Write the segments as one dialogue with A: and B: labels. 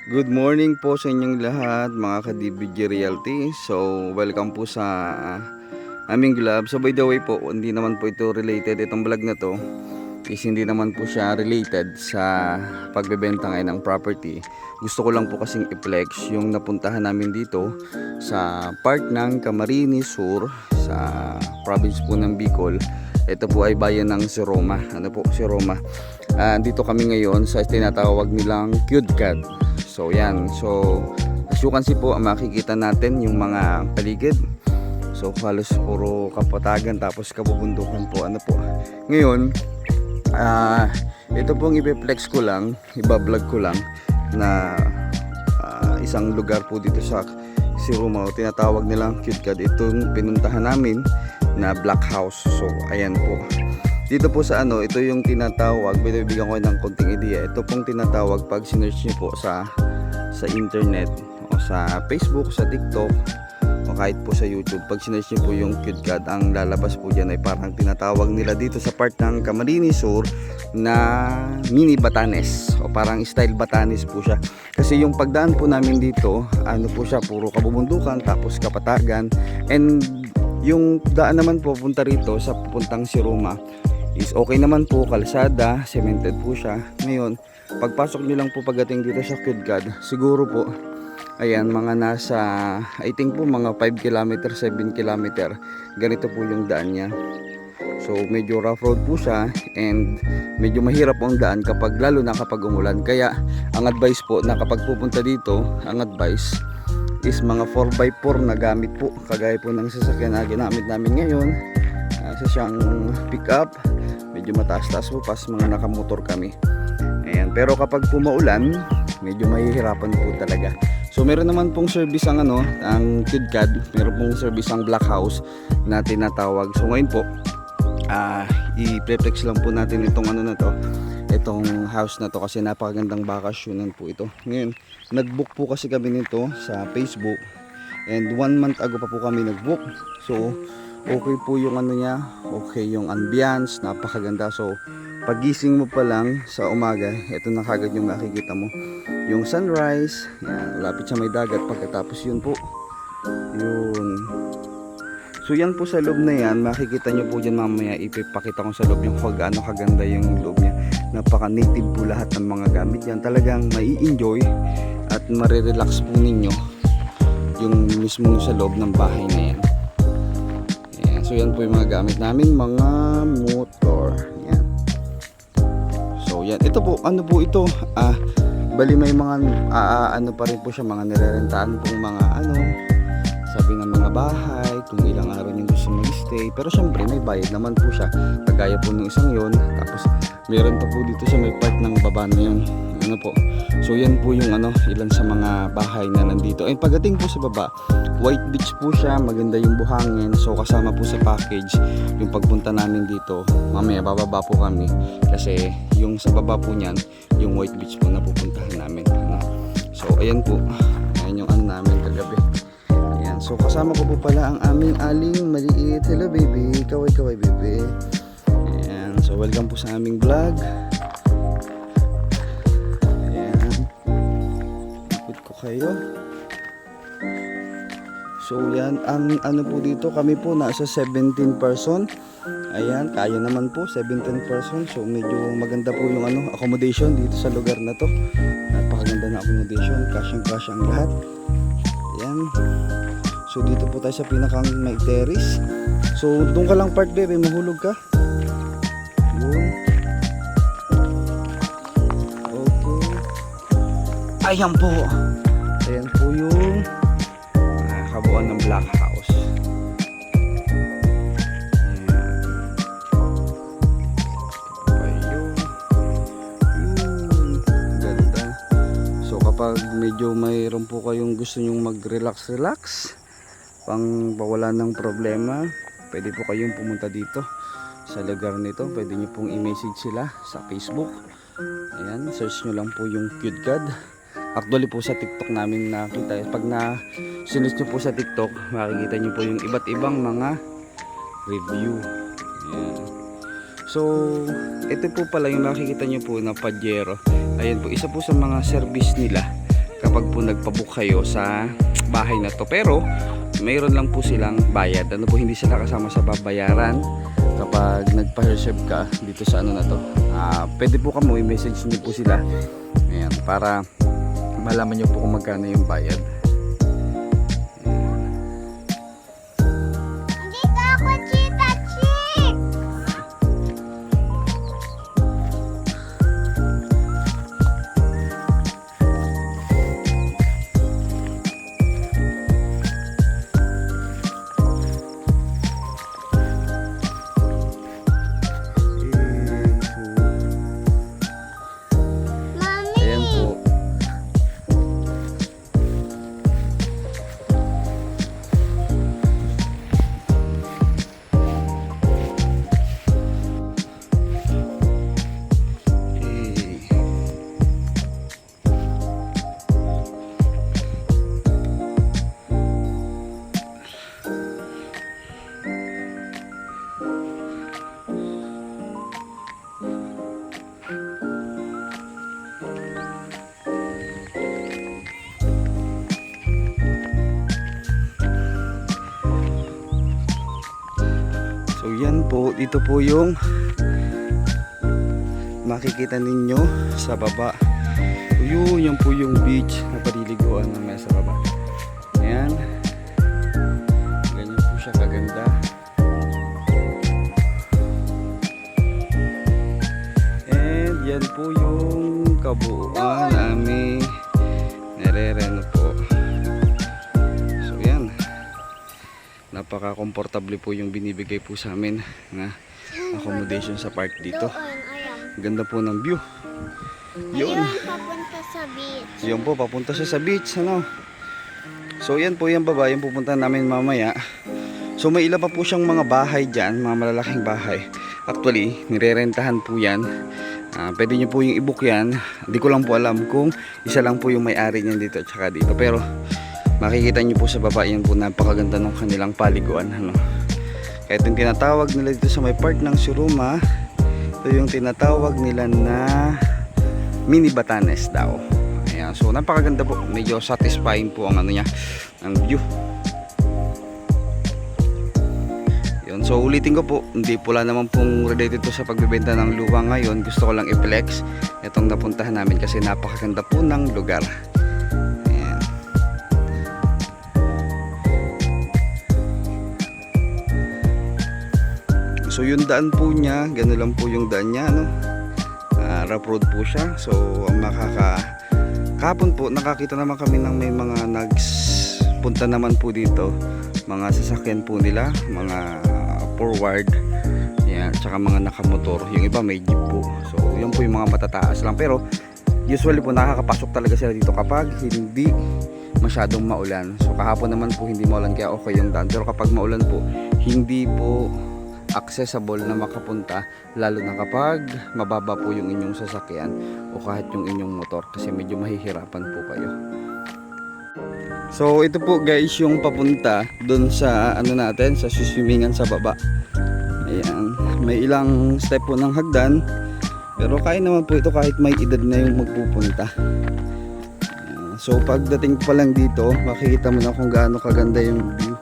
A: Good morning po sa inyong lahat mga ka-DBG Realty. So welcome po sa aming vlog. So by the way po, hindi naman po ito related. Itong vlog na to is hindi naman po siya related sa pagbebenta ngayon ng property. Gusto ko lang po kasing i-flex yung napuntahan namin dito sa part ng Camarines Sur sa province po ng Bicol. Ito po ay bayan ng Siroma. Ano po, Siroma. Dito kami ngayon sa tinatawag nilang Cudcad. So yan, so as you can see po, makikita natin yung mga paligid. So halos puro kapatagan tapos kabubundukan po. Ano po, ngayon ito pong i-flex ko lang, iba-vlog ko lang na isang lugar po dito sa Siroma, tinatawag nilang Cudcad. Itong pinuntahan namin na Black House. So ayan po, dito po sa ito yung tinatawag, bibigyan ko ng konting idea. Ito pong tinatawag pag sinearch nyo po sa internet o sa Facebook, sa TikTok o kahit po sa YouTube, pag sinearch nyo po yung Cudcad, ang lalabas po dyan ay parang tinatawag nila dito sa part ng Camarines Sur na mini Batanes o parang style Batanes po siya. Kasi yung pagdaan po namin dito, po siya, puro kabubundukan tapos kapatagan, and yung daan naman po punta rito sa pupuntang Siroma is okay naman po, kalsada, cemented po siya. Ngayon, pagpasok nyo lang po pagdating dito sa Cudcad, siguro po, ayan, mga nasa, I think po mga 5 km, 7 km, ganito po yung daan niya. So, medyo rough road po siya and medyo mahirap po ang daan lalo na kapag umulan. Kaya, ang advice po na kapag pupunta dito, ang advice is mga 4x4 na gamit po, kagaya po ng sasakyan na ginamit namin ngayon. Isa siyang pick up, medyo mataas-taas po pas mga nakamotor kami. Ayan, pero kapag pumaulan, medyo mahihirapan po talaga. So meron naman pong service ang ang Cudcad, meron pong service ang Black House na tinatawag. So ngayon po, i-flex lang po natin itong na to, itong house na to, kasi napakagandang bakasyonan po ito. Ngayon, nag-book po kasi kami nito sa Facebook and 1 month ago pa po kami nag-book. So okay po yung niya, okay yung ambience, napakaganda. So pagising mo pa lang sa umaga, ito na kagad yung makikita mo, yung sunrise. Yan, lapit sa may dagat. Pagkatapos yun po, yun. So yan po sa loob na yan, makikita nyo po dyan mamaya, ipipakita ko sa loob yung gaano kaganda yung loob niya. Napaka native po lahat ng mga gamit yan. Talagang mai-enjoy at marirelax po ninyo yung mismo sa loob ng bahay na yan. Ayan, so yan po yung mga gamit namin, mga motor. Yan. So yan, ito po, po ito, bali may mga pa rin po siya, mga nirerentahan pong mga sabi ng mga bahay, kung ilang araw nyo gusto mag-stay. Pero syempre may bayad naman po siya, kagaya po ng isang yon. Tapos meron pa po dito sa may part ng baba na yun, po. So yan po yung ilan sa mga bahay na nandito. And pagdating po sa baba, white beach po siya, maganda yung buhangin. So kasama po sa package yung pagpunta namin dito. Mamaya bababa po kami kasi yung sa baba po niyan, yung white beach po na pupuntahan namin. So ayan po, ayan yung namin kagabi. Ayan, so kasama ko po pala ang aming aling maliit. Hello baby, kaway baby. Ayan, so welcome po sa aming vlog. Kayo. So yan, ang po dito, kami po nasa 17 person. Ayan, kaya naman po 17 person. So medyo maganda po yung accommodation dito sa lugar na to. Napakaganda na accommodation, cash ang lahat. Ayan. So dito po tayo sa pinakang may terrace. So doon ka lang part baby, mahulog ka. Yun. Okay. Ayan po. Ayan po yung kabuuan ng Black House. Ayan. Ganda. So kapag medyo mayroon po kayong gusto nyong mag-relax, pang pawala ng problema, pwede po kayong pumunta dito sa lugar nito. Pwede nyo pong i-message sila sa Facebook. Ayan, search nyo lang po yung Cudcad. Actually po sa TikTok namin nakita. Pag sinulit nyo po sa TikTok, makikita nyo po yung iba't ibang mga review. Ayan. So ito po pala yung makikita nyo po na Pajero. Ayan po, isa po sa mga service nila kapag po nagpabook kayo sa bahay na to. Pero mayroon lang po silang bayad. Ano po, hindi sila kasama sa babayaran kapag nagpa-reserve ka dito sa ano na to. Pwede po kamo i-message niyo po sila. Ayan, para malaman niyo po kung magkano yung bayad.
B: Dito ako, Chita Chick! Mami!
A: Ayan po. So yan po, dito po yung makikita ninyo sa baba. Yun po yung beach na paliliguan ng sa baba. Ayan. Ganyan po siya kaganda. And yan po yung kabuuan namin. Nare-reno po. So yan. Napaka-komportable po yung binibigay po sa amin na accommodation sa park dito.
B: Ayan.
A: Ganda po ng view. Yun.
B: Ayun, papunta sa beach.
A: Yun po, papunta siya sa beach. Ano? So yan po yung baba, yung pupunta namin mamaya. So may ilan pa po siyang mga bahay dyan, mga malalaking bahay. Actually, nirerentahan po yan. Pwede nyo po yung i-book yan. Hindi ko lang po alam kung isa lang po yung may-ari niyan dito at saka dito. Pero makikita nyo po sa baba, yan po napakaganda ng kanilang paliguan. Ano? Kaya itong tinatawag nila dito sa may part ng Suruma, ito yung tinatawag nila na Mini Batanes daw. Ayan, so napakaganda po, medyo satisfying po ang ano niya, ang view. Yun, so ulitin ko po, hindi pula naman pong related to sa pagbebenta ng lupa ngayon. Gusto ko lang i-flex itong napuntahan namin kasi napakaganda po ng lugar. Ayan. So yung daan po niya, gano'n lang po yung daan niya, no? Rough road po siya. So kahapon po nakakita naman kami ng may mga nagpunta naman po dito, mga sasakyan po nila, mga forward, yan, tsaka mga nakamotor. Yung iba may jeep po. So yun po yung mga matataas lang, pero usually po nakakapasok talaga sila dito kapag hindi masyadong maulan. So kahapon naman po hindi maulan kaya okay yung daan, pero kapag maulan po hindi po accessible na makapunta, lalo na kapag mababa po yung inyong sasakyan o kahit yung inyong motor, kasi medyo mahihirapan po kayo. So ito po guys yung papunta dun sa ano natin, sa swismingan sa baba. Ayan, may ilang step po ng hagdan, pero kaya naman po ito kahit may edad na yung magpupunta. Ayan, so pagdating pa lang dito makikita mo na kung gaano kaganda yung view.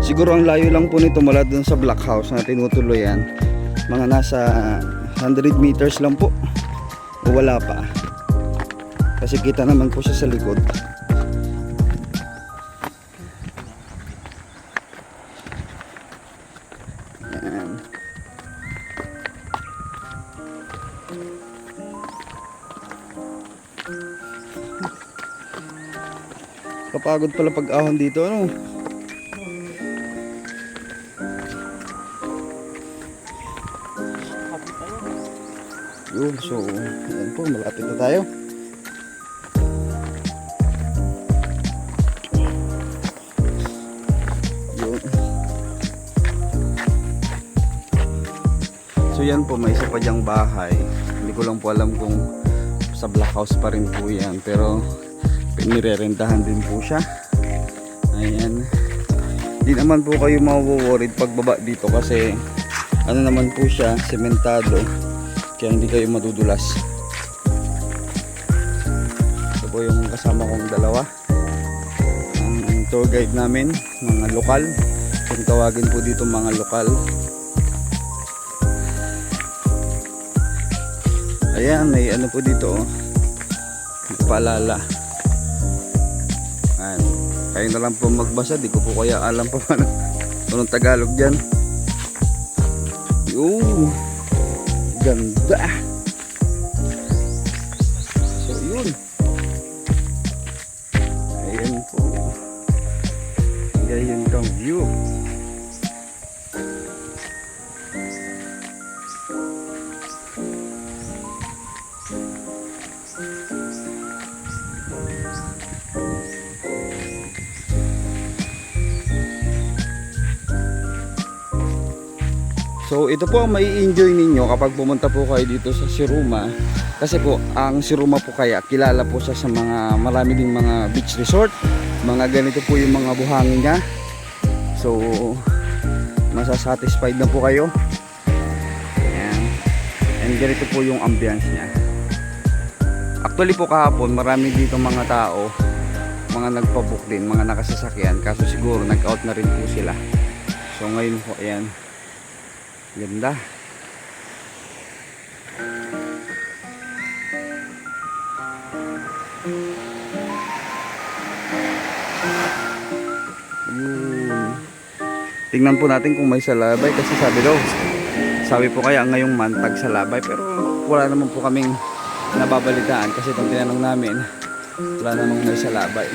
A: Siguro ang layo lang po nito mula dun sa Black House na tinutuluyan, mga nasa 100 meters lang po o wala pa, kasi kita naman po siya sa likod. Ayan. Kapagod pala pag ahon dito, ano? Yun, so yan po, malapit na tayo. Yun. So yan po, may isa pa dyang bahay. Hindi ko lang po alam kung sa Black House pa rin po yan, pero nirerentahan din po siya. Ayan. Di naman po kayo mawo-worried pagbaba dito kasi ano naman po siya, sementado. Kaya hindi kayo madudulas. Ito po yung kasama kong dalawa. Ang tour guide namin, mga lokal. Kung tawagin po dito mga lokal. Ayan, may ano po dito, oh. Paalala. Ayan. Kayo na lang po magbasa, di ko po kaya alam pa paano anong Tagalog dyan. Yun, ganda. So yun, ayan po, ganyan kang view. So ito po ang mai-enjoy ninyo kapag pumunta po kayo dito sa Siruma. Kasi po ang Siruma po kaya kilala po siya sa mga marami ding mga beach resort. Mga ganito po yung mga buhangin niya. So masasatisfied na po kayo. Ayan. And ganito po yung ambience niya. Actually po kahapon marami dito mga tao, mga nagpabook din, mga nakasasakyan. Kaso siguro nag-out na rin po sila. So ngayon po ayan. Ganda. Yun. Tingnan po natin kung may salabay kasi sabi po kaya ngayong mantag salabay pero wala naman po kaming nababalitaan kasi itong tinanong namin wala namang may salabay.